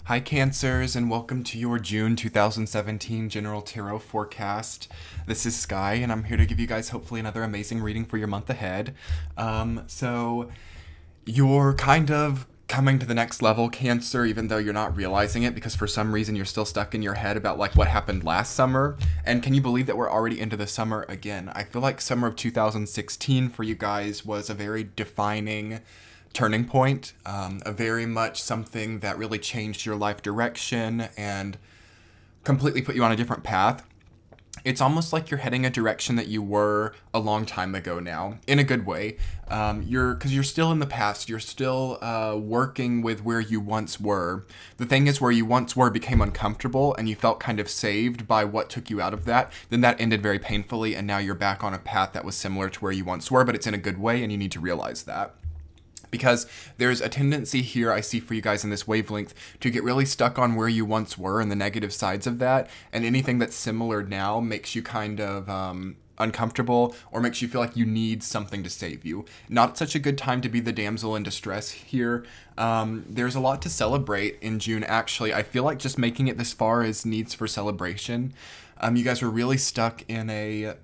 Hi Cancers, and welcome to your June 2017 General Tarot Forecast. This is Sky, and I'm here to give you guys hopefully another amazing reading for your month ahead. So you're kind of coming to the next level, Cancer, even though you're not realizing it, because for some reason you're still stuck in your head about like what happened last summer. And can you believe that we're already into the summer again? I feel like summer of 2016 for you guys was a very defining turning point, a very much something that really changed your life direction and completely put you on a different path. It's almost like you're heading a direction that you were a long time ago now, in a good way. Because you're still in the past, you're still working with where you once were. The thing is, where you once were became uncomfortable and you felt kind of saved by what took you out of that. Then that ended very painfully, and now you're back on a path that was similar to where you once were, but it's in a good way, and you need to realize that. Because there's a tendency here I see for you guys in this wavelength to get really stuck on where you once were and the negative sides of that, and anything that's similar now makes you kind of uncomfortable or makes you feel like you need something to save you. Not such a good time to be the damsel in distress here. There's a lot to celebrate in June, actually. I feel like just making it this far is needs for celebration. You guys were really stuck in a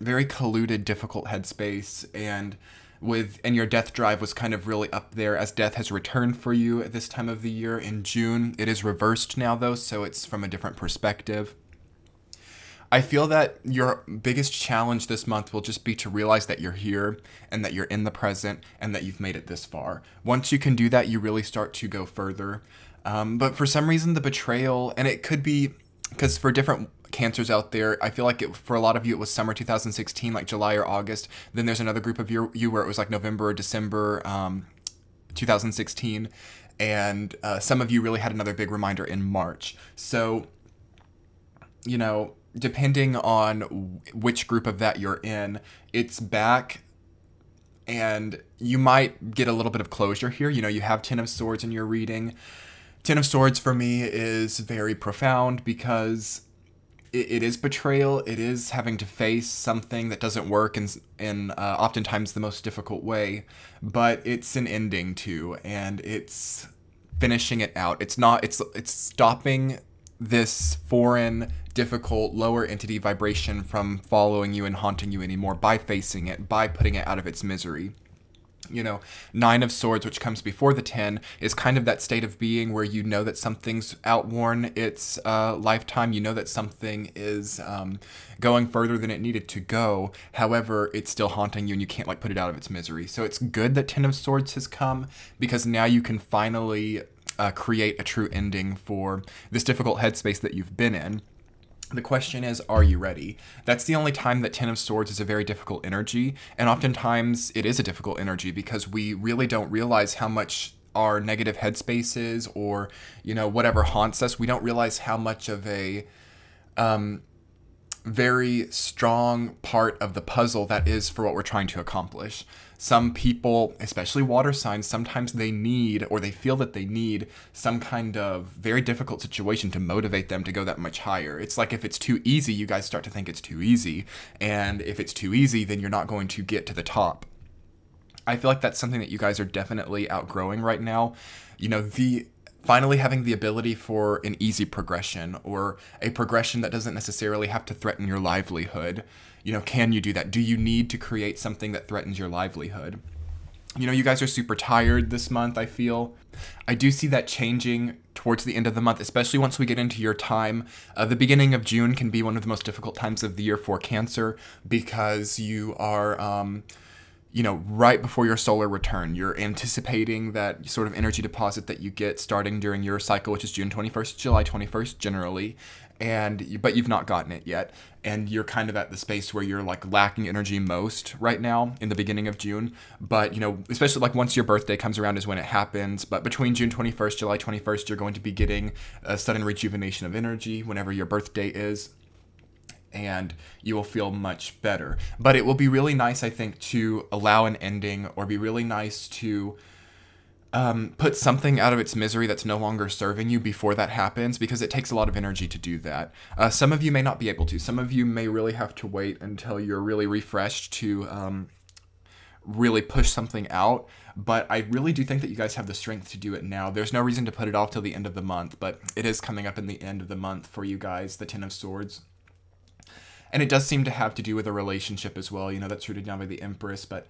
very colluded, difficult headspace, and your death drive was kind of really up there as death has returned for you at this time of the year in June. It is reversed now though, so it's from a different perspective. I feel that your biggest challenge this month will just be to realize that you're here and that you're in the present and that you've made it this far. Once you can do that, you really start to go further. But for some reason, the betrayal, and it could be because for different Cancers out there, I feel like for a lot of you it was summer 2016, like July or August. Then there's another group of you where it was like November or December 2016, and some of you really had another big reminder in March. So, you know, depending on which group of that you're in, it's back, and you might get a little bit of closure here. You know, you have Ten of Swords in your reading. Ten of Swords for me is very profound because it is betrayal. It is having to face something that doesn't work in oftentimes the most difficult way, but it's an ending too, and it's finishing it out. It's stopping this foreign, difficult, lower entity vibration from following you and haunting you anymore by facing it, by putting it out of its misery. You know, Nine of Swords, which comes before the 10, is kind of that state of being where you know that something's outworn its lifetime. You know that something is going further than it needed to go. However, it's still haunting you and you can't like put it out of its misery. So it's good that Ten of Swords has come, because now you can finally create a true ending for this difficult headspace that you've been in. The question is, are you ready? That's the only time that Ten of Swords is a very difficult energy, and oftentimes it is a difficult energy because we really don't realize how much our negative headspaces or, you know, whatever haunts us, we don't realize how much of a very strong part of the puzzle that is for what we're trying to accomplish. Some people, especially water signs, sometimes they need, or they feel that they need, some kind of very difficult situation to motivate them to go that much higher. It's like if it's too easy, you guys start to think it's too easy. And if it's too easy, then you're not going to get to the top. I feel like that's something that you guys are definitely outgrowing right now. You know, finally having the ability for an easy progression, or a progression that doesn't necessarily have to threaten your livelihood. You know, can you do that? Do you need to create something that threatens your livelihood? You know, you guys are super tired this month, I feel. I do see that changing towards the end of the month, especially once we get into your time. The beginning of June can be one of the most difficult times of the year for Cancer, because you are you know, right before your solar return. You're anticipating that sort of energy deposit that you get starting during your cycle, which is June 21st, July 21st generally, but you've not gotten it yet. And you're kind of at the space where you're like lacking energy most right now in the beginning of June. But, you know, especially like once your birthday comes around is when it happens. But between June 21st, July 21st, you're going to be getting a sudden rejuvenation of energy whenever your birthday is, and you will feel much better. But it will be really nice, I think, to allow an ending, or be really nice to put something out of its misery that's no longer serving you before that happens, because it takes a lot of energy to do that. Some of you may not be able to. Some of you may really have to wait until you're really refreshed to really push something out. But I really do think that you guys have the strength to do it now. There's no reason to put it off till the end of the month, but it is coming up in the end of the month for you guys, the Ten of Swords. And it does seem to have to do with a relationship as well. You know, that's rooted down by the Empress, but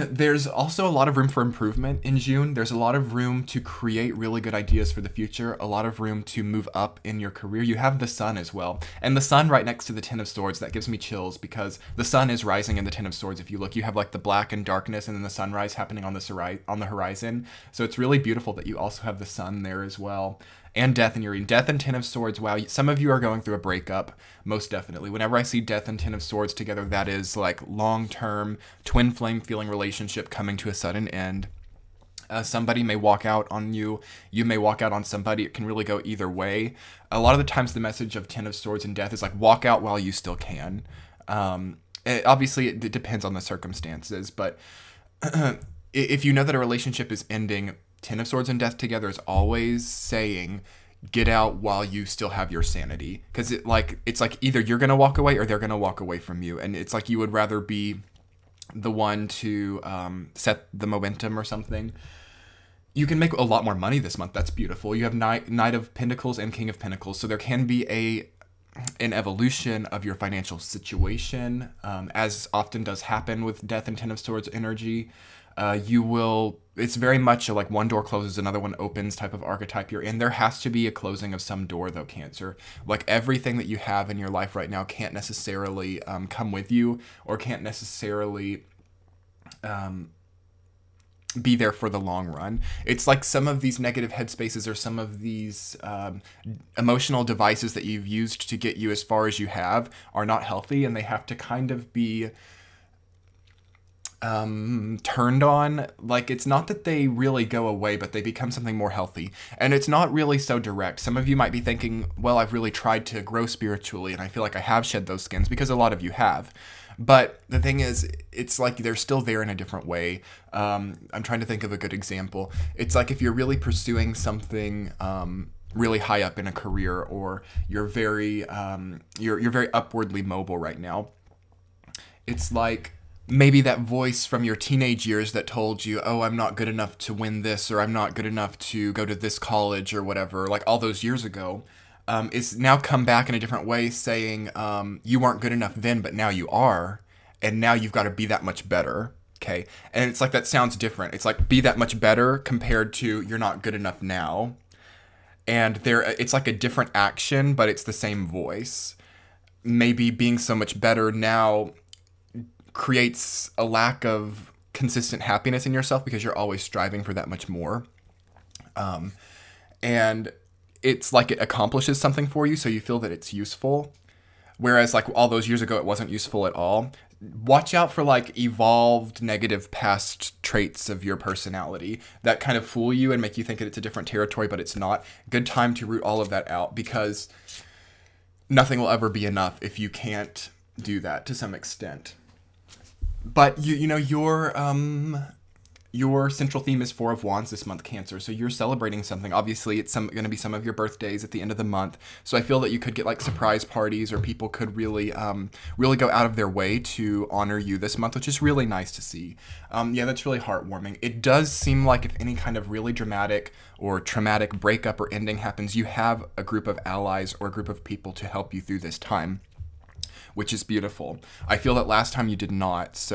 there's also a lot of room for improvement in June. There's a lot of room to create really good ideas for the future, a lot of room to move up in your career. You have the Sun as well. And the Sun right next to the Ten of Swords, that gives me chills because the Sun is rising in the Ten of Swords. If you look, you have like the black and darkness and then the sunrise happening on the horizon. So it's really beautiful that you also have the Sun there as well. And Death in your reading. Death and Ten of Swords, wow, some of you are going through a breakup, most definitely. Whenever I see Death and Ten of Swords together, that is like long-term, twin flame feeling relationship coming to a sudden end. Somebody may walk out on you. You may walk out on somebody. It can really go either way. A lot of the times the message of Ten of Swords and Death is like, walk out while you still can. Obviously, it depends on the circumstances, but if you know that a relationship is ending, Ten of Swords and Death together is always saying, get out while you still have your sanity. Because it's like either you're going to walk away or they're going to walk away from you. And it's like you would rather be the one to set the momentum or something. You can make a lot more money this month. That's beautiful. You have Knight of Pentacles and King of Pentacles. So there can be an evolution of your financial situation, as often does happen with Death and Ten of Swords energy. It's very much like one door closes, another one opens type of archetype you're in. There has to be a closing of some door though, Cancer. Like everything that you have in your life right now can't necessarily come with you or can't necessarily be there for the long run. It's like some of these negative headspaces or some of these emotional devices that you've used to get you as far as you have are not healthy, and they have to kind of be turned on. Like, it's not that they really go away, but they become something more healthy. And it's not really so direct. Some of you might be thinking, well, I've really tried to grow spiritually and I feel like I have shed those skins, because a lot of you have. But the thing is, it's like they're still there in a different way. I'm trying to think of a good example. It's like if you're really pursuing something really high up in a career, or you're very you're very upwardly mobile right now. It's like maybe that voice from your teenage years that told you, oh, I'm not good enough to win this, or I'm not good enough to go to this college or whatever, like all those years ago, is now come back in a different way saying, you weren't good enough then, but now you are, and now you've got to be that much better, okay? And it's like, that sounds different. It's like, be that much better compared to you're not good enough now. And it's like a different action, but it's the same voice. Maybe being so much better now creates a lack of consistent happiness in yourself because you're always striving for that much more. And it's like it accomplishes something for you, so you feel that it's useful. Whereas like all those years ago, it wasn't useful at all. Watch out for like evolved negative past traits of your personality that kind of fool you and make you think that it's a different territory, but it's not. Good time to root all of that out, because nothing will ever be enough if you can't do that to some extent. But you know, your central theme is Four of Wands this month, Cancer. So you're celebrating something. Obviously, it's going to be some of your birthdays at the end of the month. So I feel that you could get like surprise parties, or people could really go out of their way to honor you this month, which is really nice to see. Yeah, that's really heartwarming. It does seem like if any kind of really dramatic or traumatic breakup or ending happens, you have a group of allies or a group of people to help you through this time, which is beautiful. I feel that last time you did not,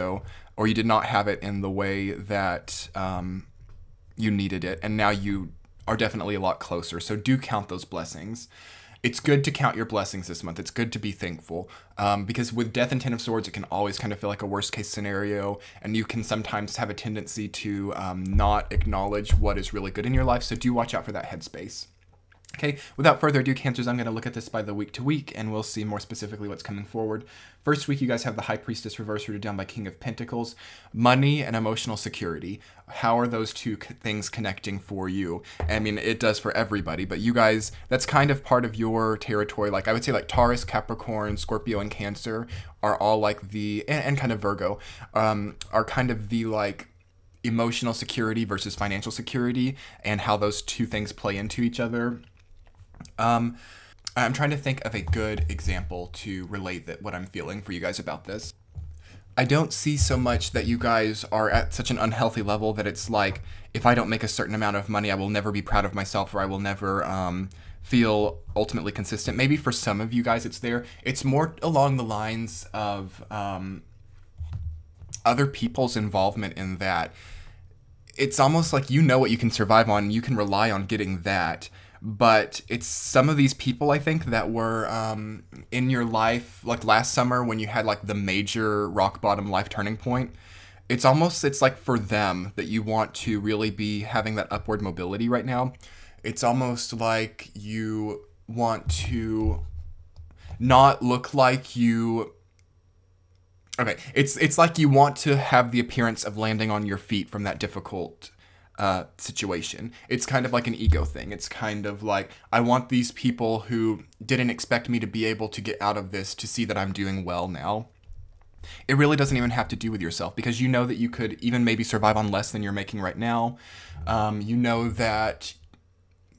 or you did not have it in the way that you needed it, and now you are definitely a lot closer. So do count those blessings. It's good to count your blessings this month. It's good to be thankful, because with Death and Ten of Swords, it can always kind of feel like a worst case scenario, and you can sometimes have a tendency to not acknowledge what is really good in your life. So do watch out for that headspace. Okay, without further ado, Cancers, I'm going to look at this by the week to week, and we'll see more specifically what's coming forward. First week, you guys have the High Priestess reverse rooted down by King of Pentacles. Money and emotional security. How are those two things connecting for you? I mean, it does for everybody, but you guys, that's kind of part of your territory. Like, I would say like Taurus, Capricorn, Scorpio, and Cancer are all like and kind of Virgo, are kind of the like emotional security versus financial security, and how those two things play into each other. I'm trying to think of a good example to relate what I'm feeling for you guys about this. I don't see so much that you guys are at such an unhealthy level that it's like, if I don't make a certain amount of money, I will never be proud of myself, or I will never feel ultimately consistent. Maybe for some of you guys it's there. It's more along the lines of other people's involvement in that. It's almost like you know what you can survive on, you can rely on getting that. But it's some of these people, I think, that were in your life, like last summer when you had like the major rock bottom life turning point. It's like for them that you want to really be having that upward mobility right now. It's almost like you want to not look like you... Okay, it's like you want to have the appearance of landing on your feet from that difficult situation. It's kind of like an ego thing. It's kind of like, I want these people who didn't expect me to be able to get out of this to see that I'm doing well now. It really doesn't even have to do with yourself, because you know that you could even maybe survive on less than you're making right now. You know that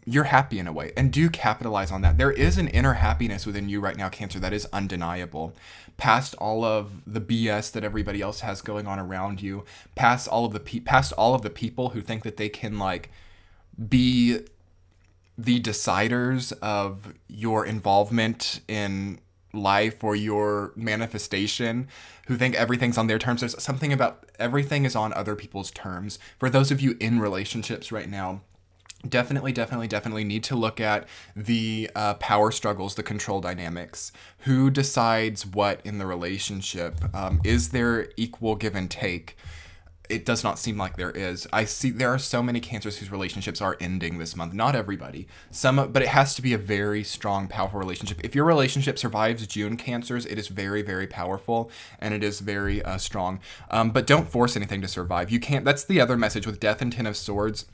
you're happy in a way, and do capitalize on that. There is an inner happiness within you right now, Cancer, that is undeniable. Past all of the BS that everybody else has going on around you, past all of the people who think that they can like be the deciders of your involvement in life or your manifestation, who think everything's on their terms. There's something about everything is on other people's terms. For those of you in relationships right now, definitely need to look at the power struggles, the control dynamics. Who decides what in the relationship? Is there equal give and take? It does not seem like there is. I see there are so many Cancers whose relationships are ending this month. Not everybody. But it has to be a very strong, powerful relationship. If your relationship survives June, Cancers, it is very, very powerful, and it is very strong. But don't force anything to survive. You can't. That's the other message with Death and Ten of Swords.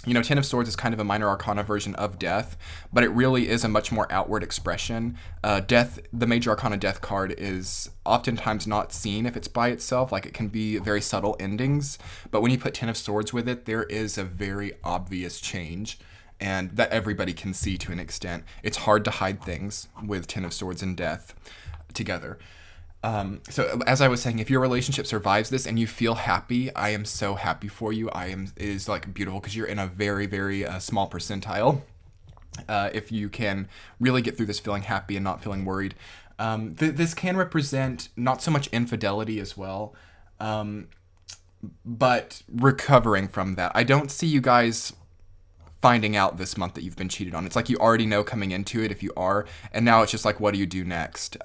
You know, Ten of Swords is kind of a minor arcana version of Death, but it really is a much more outward expression. Death, the major arcana Death card, is oftentimes not seen if it's by itself. Like, it can be very subtle endings, but when you put Ten of Swords with it, there is a very obvious change, and that everybody can see to an extent. It's hard to hide things with Ten of Swords and Death together. So as I was saying, if your relationship survives this and you feel happy, I am so happy for you. It is like beautiful, because you're in a very, very small percentile. If you can really get through this feeling happy and not feeling worried. This can represent not so much infidelity as well, but recovering from that. I don't see you guys finding out this month that you've been cheated on. It's like you already know coming into it if you are, and now it's just like, what do you do next?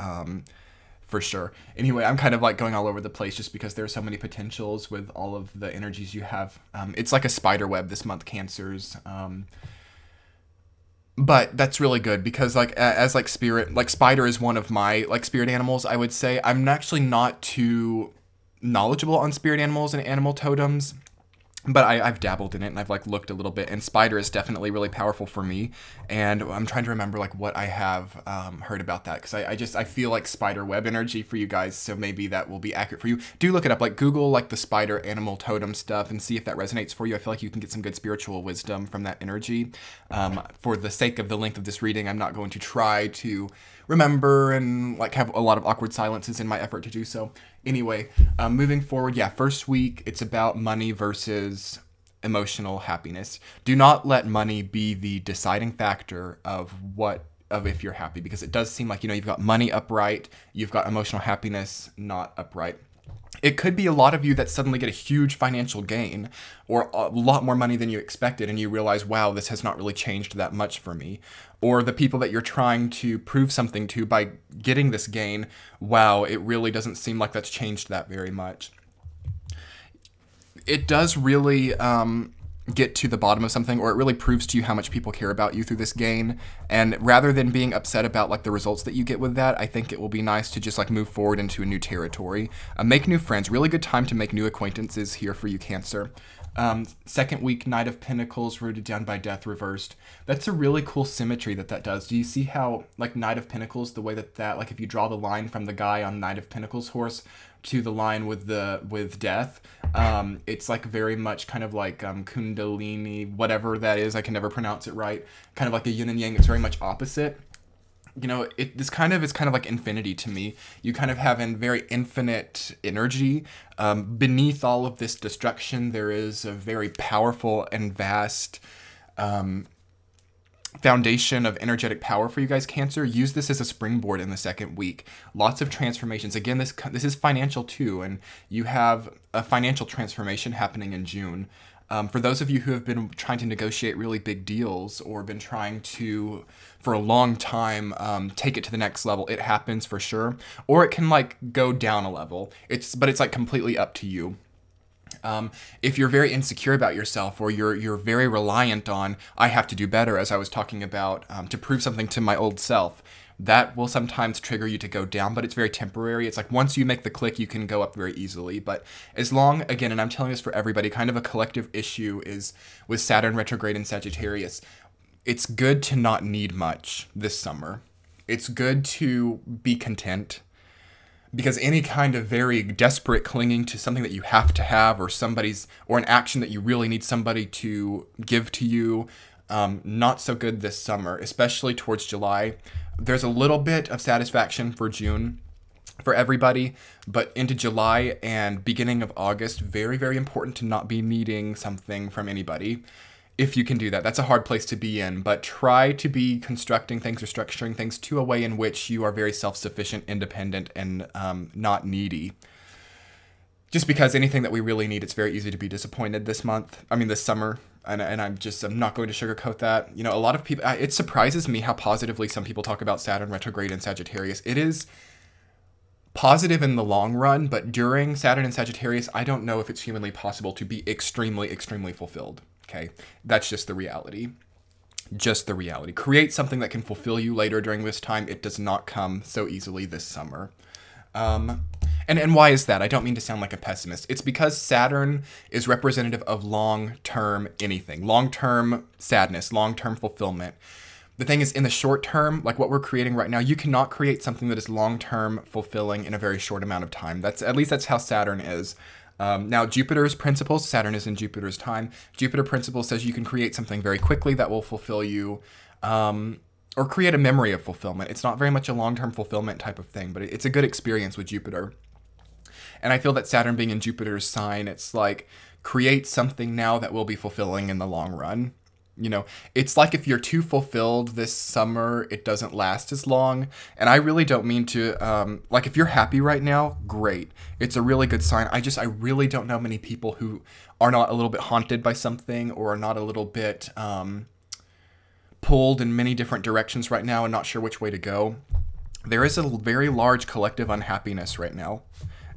For sure. Anyway, I'm kind of like going all over the place just because there are so many potentials with all of the energies you have. It's like a spider web this month, Cancers. But that's really good, because like as like spirit, like spider is one of my like spirit animals, I would say. I'm actually not too knowledgeable on spirit animals and animal totems, but I've dabbled in it, and I've like looked a little bit, and spider is definitely really powerful for me. And I'm trying to remember like what I have heard about that, because I feel like spider web energy for you guys, so maybe that will be accurate for you. Do look it up, like Google like the spider animal totem stuff and see if that resonates for you. I feel like you can get some good spiritual wisdom from that energy. For the sake of the length of this reading, I'm not going to try to remember and like have a lot of awkward silences in my effort to do so. Anyway, moving forward, yeah, first week, it's about money versus emotional happiness. Do not let money be the deciding factor of if you're happy, because it does seem like, you know, you've got money upright, you've got emotional happiness not upright. It could be a lot of you that suddenly get a huge financial gain, or a lot more money than you expected, and you realize, wow, this has not really changed that much for me. Or the people that you're trying to prove something to by getting this gain, wow, it really doesn't seem like that's changed that very much. It does really get to the bottom of something, or it really proves to you how much people care about you through this gain. And rather than being upset about like the results that you get with that, I think it will be nice to just like move forward into a new territory. Make new friends. Really good time to make new acquaintances here for you, Cancer. Second week, Knight of Pentacles rooted down by Death reversed. That's a really cool symmetry that does. Do you see how like Knight of Pentacles, the way that like if you draw the line from the guy on Knight of Pentacles horse to the line with Death, it's like very much kind of like Kundalini, whatever that is, I can never pronounce it right, kind of like a yin and yang. It's very much opposite. this kind of is kind of like infinity to me. You kind of have a very infinite energy. Beneath all of this destruction, there is a very powerful and vast foundation of energetic power for you guys, Cancer. Use this as a springboard in the second week. Lots of transformations. Again, this is financial too, and you have a financial transformation happening in June. For those of you who have been trying to negotiate really big deals or been trying to, for a long time, take it to the next level, it happens for sure. Or it can like go down a level. But it's like completely up to you. If you're very insecure about yourself, or you're very reliant on, I have to do better, as I was talking about, to prove something to my old self, that will sometimes trigger you to go down, but it's very temporary. It's like once you make the click, you can go up very easily. But as long, again, and I'm telling this for everybody, kind of a collective issue is with Saturn retrograde in Sagittarius. It's good to not need much this summer. It's good to be content. Because any kind of very desperate clinging to something that you have to have, or an action that you really need somebody to give to you, not so good this summer, especially towards July. There's a little bit of satisfaction for June for everybody, but into July and beginning of August, very, very important to not be needing something from anybody. If you can do that. That's a hard place to be in, but try to be constructing things or structuring things to a way in which you are very self-sufficient, independent, and not needy. Just because anything that we really need, it's very easy to be disappointed this summer. And I'm not going to sugarcoat that. You know, a lot of people, it surprises me how positively some people talk about Saturn retrograde in Sagittarius. It is positive in the long run, but during Saturn and Sagittarius, I don't know if it's humanly possible to be extremely, extremely fulfilled. Okay, that's just the reality. Just the reality. Create something that can fulfill you later during this time. It does not come so easily this summer. And why is that? I don't mean to sound like a pessimist. It's because Saturn is representative of long-term anything. Long-term sadness, long-term fulfillment. The thing is, in the short term, like what we're creating right now, you cannot create something that is long-term fulfilling in a very short amount of time. At least that's how Saturn is. Now, Jupiter's principles, Saturn is in Jupiter's time. Jupiter principle says you can create something very quickly that will fulfill you, or create a memory of fulfillment. It's not very much a long-term fulfillment type of thing, but it's a good experience with Jupiter. And I feel that Saturn being in Jupiter's sign, it's like, create something now that will be fulfilling in the long run. You know, it's like if you're too fulfilled this summer, it doesn't last as long. And I really don't mean to, like if you're happy right now, great. It's a really good sign. I really don't know many people who are not a little bit haunted by something, or are not a little bit pulled in many different directions right now and not sure which way to go. There is a very large collective unhappiness right now.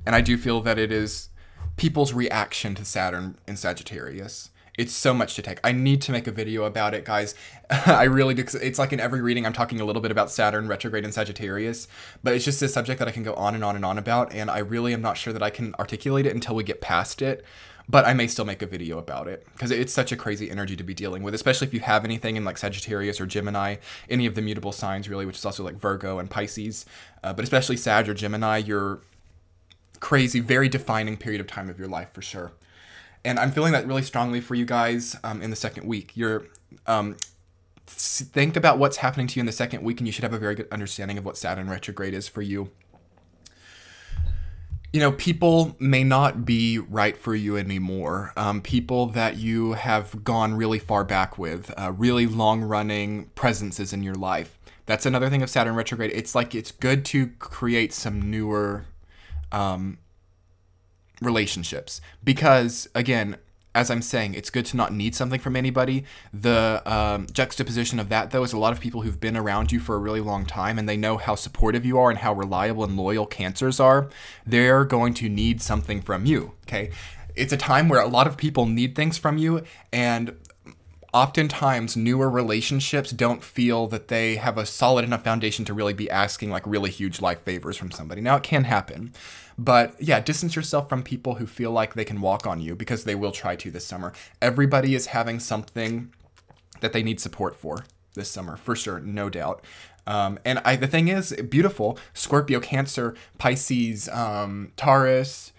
And I do feel that it is people's reaction to Saturn in Sagittarius. It's so much to take. I need to make a video about it, guys. I really do. It's like in every reading, I'm talking a little bit about Saturn retrograde in Sagittarius, but it's just a subject that I can go on and on and on about, and I really am not sure that I can articulate it until we get past it, but I may still make a video about it, because it's such a crazy energy to be dealing with, especially if you have anything in like Sagittarius or Gemini, any of the mutable signs really, which is also like Virgo and Pisces, but especially Sag or Gemini, you're crazy, very defining period of time of your life for sure. And I'm feeling that really strongly for you guys in the second week. Think about what's happening to you in the second week, and you should have a very good understanding of what Saturn retrograde is for you. You know, people may not be right for you anymore. People that you have gone really far back with, really long-running presences in your life. That's another thing of Saturn retrograde. It's like it's good to create some newer relationships, because again, as I'm saying, it's good to not need something from anybody. The juxtaposition of that, though, is a lot of people who've been around you for a really long time, and they know how supportive you are and how reliable and loyal Cancers are. They're going to need something from you, okay? It's a time where a lot of people need things from you, and oftentimes newer relationships don't feel that they have a solid enough foundation to really be asking like really huge life favors from somebody. Now, it can happen. But yeah, distance yourself from people who feel like they can walk on you, because they will try to this summer. Everybody is having something that they need support for this summer, for sure, no doubt. The thing is, beautiful, Scorpio, Cancer, Pisces, Taurus,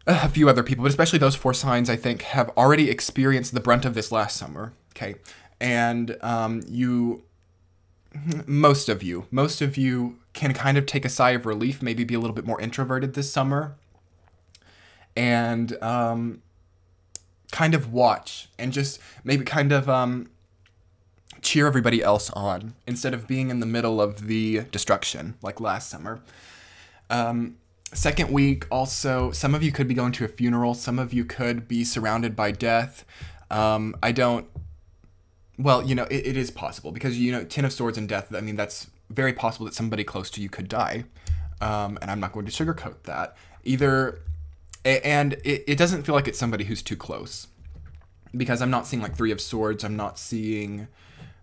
a few other people, but especially those four signs, I think, have already experienced the brunt of this last summer, okay? And most of you can kind of take a sigh of relief, maybe be a little bit more introverted this summer, and kind of watch and just maybe kind of cheer everybody else on instead of being in the middle of the destruction like last summer. Second week, also, some of you could be going to a funeral. Some of you could be surrounded by death. Well, you know, it is possible because, you know, Ten of Swords and death, I mean, that's very possible that somebody close to you could die. And I'm not going to sugarcoat that either. And it doesn't feel like it's somebody who's too close because I'm not seeing like Three of Swords. I'm not seeing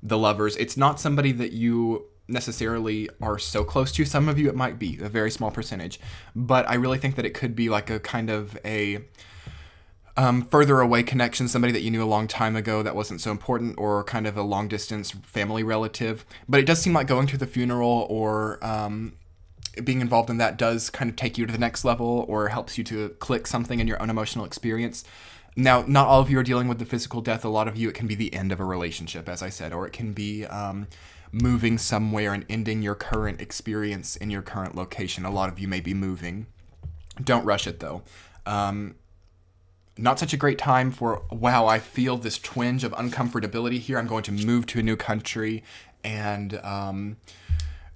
the Lovers. It's not somebody that you necessarily are so close to. Some of you it might be a very small percentage, but I really think that it could be like a kind of a further away connection, somebody that you knew a long time ago that wasn't so important, or kind of a long distance family relative. But it does seem like going to the funeral or being involved in that does kind of take you to the next level or helps you to click something in your own emotional experience. Now, not all of you are dealing with the physical death. A lot of you, it can be the end of a relationship, as I said, or it can be moving somewhere and ending your current experience in your current location. A lot of you may be moving. Don't rush it, though. Not such a great time for, wow, I feel this twinge of uncomfortability here. I'm going to move to a new country and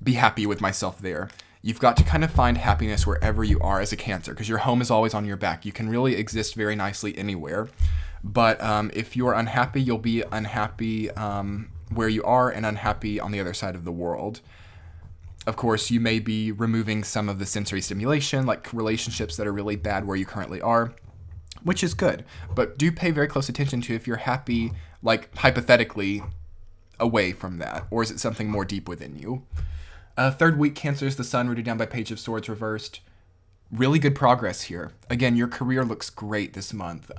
be happy with myself there. You've got to kind of find happiness wherever you are as a Cancer, because your home is always on your back. You can really exist very nicely anywhere. But if you're unhappy, you'll be unhappy where you are and unhappy on the other side of the world. Of course, you may be removing some of the sensory stimulation, like relationships that are really bad where you currently are, which is good. But do pay very close attention to if you're happy, like hypothetically, away from that, or is it something more deep within you? Third week, Cancer is the Sun, rooted down by Page of Swords reversed. Really good progress here. Again, your career looks great this month.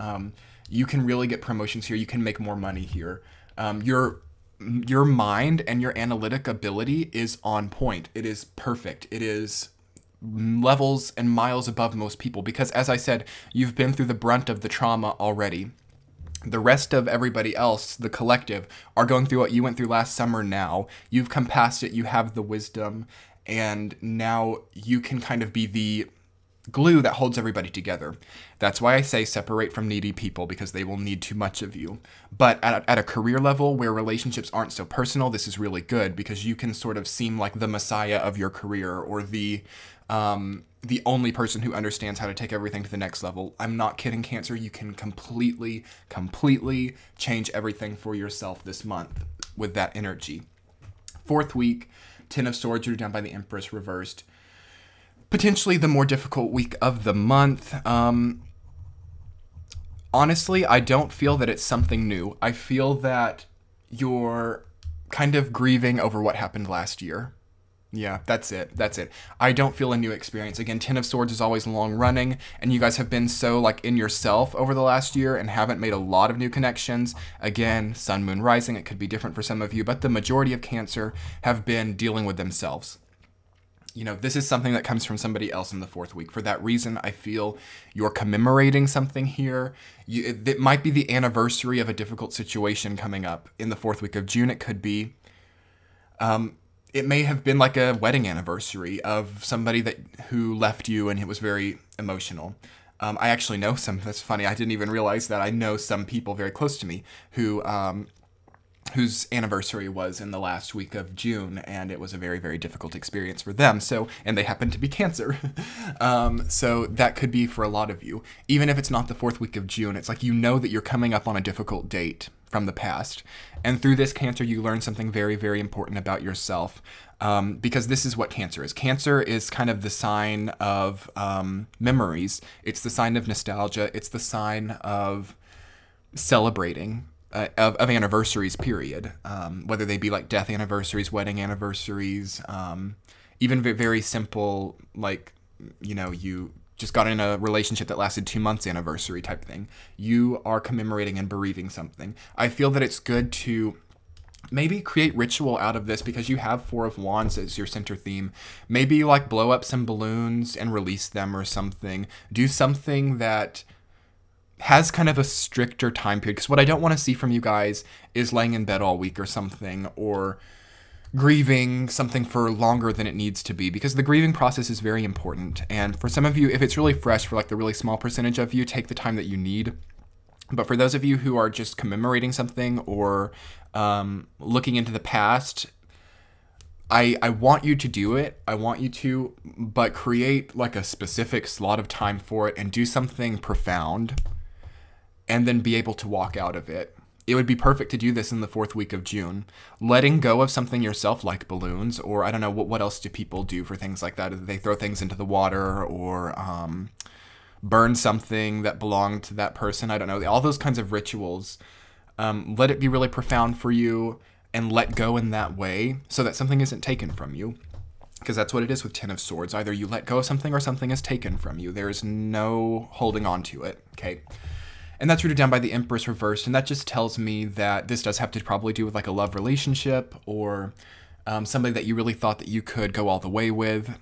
You can really get promotions here. You can make more money here. Your mind and your analytic ability is on point. It is perfect. It is levels and miles above most people because, as I said, you've been through the brunt of the trauma already. The rest of everybody else, the collective, are going through what you went through last summer now. You've come past it. You have the wisdom, and now you can kind of be the glue that holds everybody together. That's why I say separate from needy people, because they will need too much of you. But at a career level where relationships aren't so personal, this is really good because you can sort of seem like the messiah of your career, or the only person who understands how to take everything to the next level. I'm not kidding, Cancer. You can completely change everything for yourself this month with that energy. Fourth week, Ten of Swords, you're down by the Empress reversed. Potentially the more difficult week of the month. Honestly, I don't feel that it's something new. I feel that you're kind of grieving over what happened last year. Yeah, that's it. That's it. I don't feel a new experience. Again, Ten of Swords is always long running, and you guys have been so like in yourself over the last year and haven't made a lot of new connections. Again, Sun, Moon, Rising, it could be different for some of you, but the majority of Cancer have been dealing with themselves. You know, this is something that comes from somebody else in the fourth week. For that reason, I feel you're commemorating something here. It might be the anniversary of a difficult situation coming up in the fourth week of June. It could be. It may have been like a wedding anniversary of somebody who left you, and it was very emotional. I actually know some. That's funny. I didn't even realize that. I know some people very close to me whose anniversary was in the last week of June, and it was a very difficult experience for them. So, and they happen to be Cancer. So that could be for a lot of you. Even if it's not the fourth week of June, it's like you know that you're coming up on a difficult date from the past. And through this, Cancer, you learn something very important about yourself. Because this is what Cancer is. Cancer is kind of the sign of memories. It's the sign of nostalgia. It's the sign of celebrating. Of anniversaries, period. Whether they be like death anniversaries, wedding anniversaries, even very simple, like, you know, you just got in a relationship that lasted 2 months anniversary type thing. You are commemorating and bereaving something. I feel that it's good to maybe create ritual out of this because you have Four of Wands as your center theme. Maybe like blow up some balloons and release them or something. Do something that has kind of a stricter time period, because what I don't want to see from you guys is laying in bed all week or something, or grieving something for longer than it needs to be, because the grieving process is very important. And for some of you, if it's really fresh, for like the really small percentage of you, take the time that you need. But for those of you who are just commemorating something or looking into the past, I want you to do it. I want you to, but create like a specific slot of time for it and do something profound and then be able to walk out of it. It would be perfect to do this in the 4th week of June. Letting go of something yourself, like balloons, or I don't know, what else do people do for things like that? They throw things into the water or burn something that belonged to that person. I don't know, all those kinds of rituals. Let it be really profound for you and let go in that way so that something isn't taken from you. Because that's what it is with Ten of Swords. Either you let go of something or something is taken from you. There is no holding on to it, okay? And that's rooted down by the Empress reversed, and that just tells me that this does have to probably do with like a love relationship or somebody that you really thought that you could go all the way with.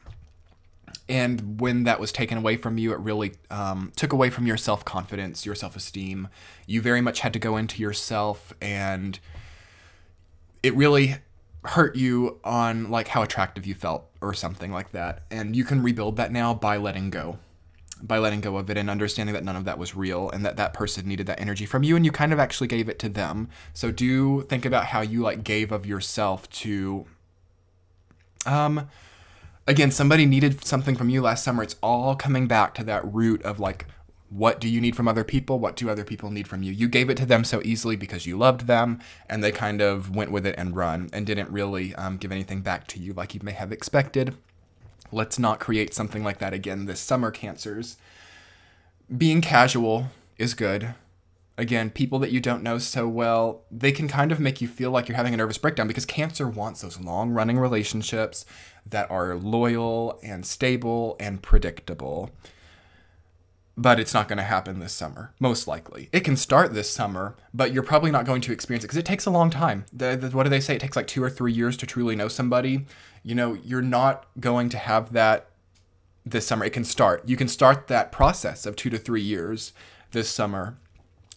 And when that was taken away from you, it really took away from your self-confidence, your self-esteem. You very much had to go into yourself, and it really hurt you on like how attractive you felt or something like that. And you can rebuild that now by letting go. By letting go of it and understanding that none of that was real and that that person needed that energy from you and you kind of actually gave it to them. So do think about how you like gave of yourself to, again, somebody needed something from you last summer. It's all coming back to that root of like, what do you need from other people? What do other people need from you? You gave it to them so easily because you loved them and they kind of went with it and run and didn't really give anything back to you like you may have expected. Let's not create something like that again this summer, Cancers. Being casual is good. Again, people that you don't know so well, they can kind of make you feel like you're having a nervous breakdown because Cancer wants those long-running relationships that are loyal and stable and predictable. But it's not going to happen this summer, most likely. It can start this summer, but you're probably not going to experience it because it takes a long time. What do they say? It takes like 2 or 3 years to truly know somebody. You know, you're not going to have that this summer. It can start. You can start that process of 2 to 3 years this summer.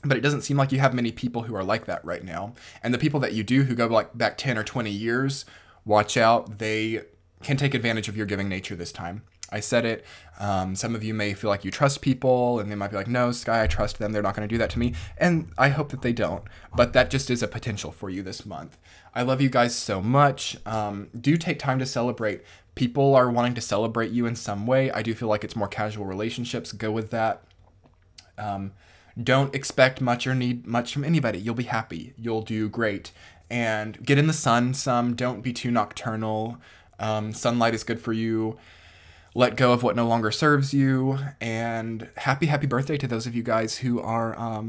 But it doesn't seem like you have many people who are like that right now. And the people that you do who go like back 10 or 20 years, watch out. They can take advantage of your giving nature this time. I said it. Some of you may feel like you trust people and they might be like, no, Sky, I trust them. They're not going to do that to me. And I hope that they don't. But that just is a potential for you this month. I love you guys so much. Do take time to celebrate. People are wanting to celebrate you in some way. I do feel like it's more casual relationships. Go with that. Don't expect much or need much from anybody. You'll be happy. You'll do great. And get in the sun some. Don't be too nocturnal. Sunlight is good for you. Let go of what no longer serves you. And happy birthday to those of you guys who are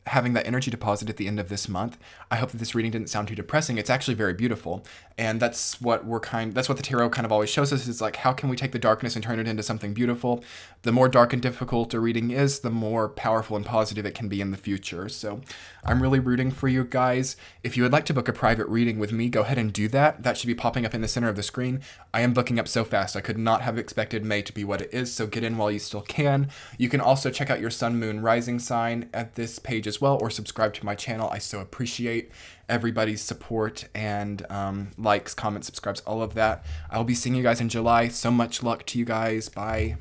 having that energy deposit at the end of this month. I hope that this reading didn't sound too depressing. It's actually very beautiful. And that's what the tarot kind of always shows us, is like, how can we take the darkness and turn it into something beautiful? The more dark and difficult a reading is, the more powerful and positive it can be in the future. So I'm really rooting for you guys. If you would like to book a private reading with me, go ahead and do that. That should be popping up in the center of the screen. I am booking up so fast. I could not have expected May to be what it is, so get in while you still can. You can also check out your sun, moon, rising sign at this page as well, or subscribe to my channel. I so appreciate everybody's support and likes, comments, subscribes, all of that. I'll be seeing you guys in July. So much luck to you guys. Bye.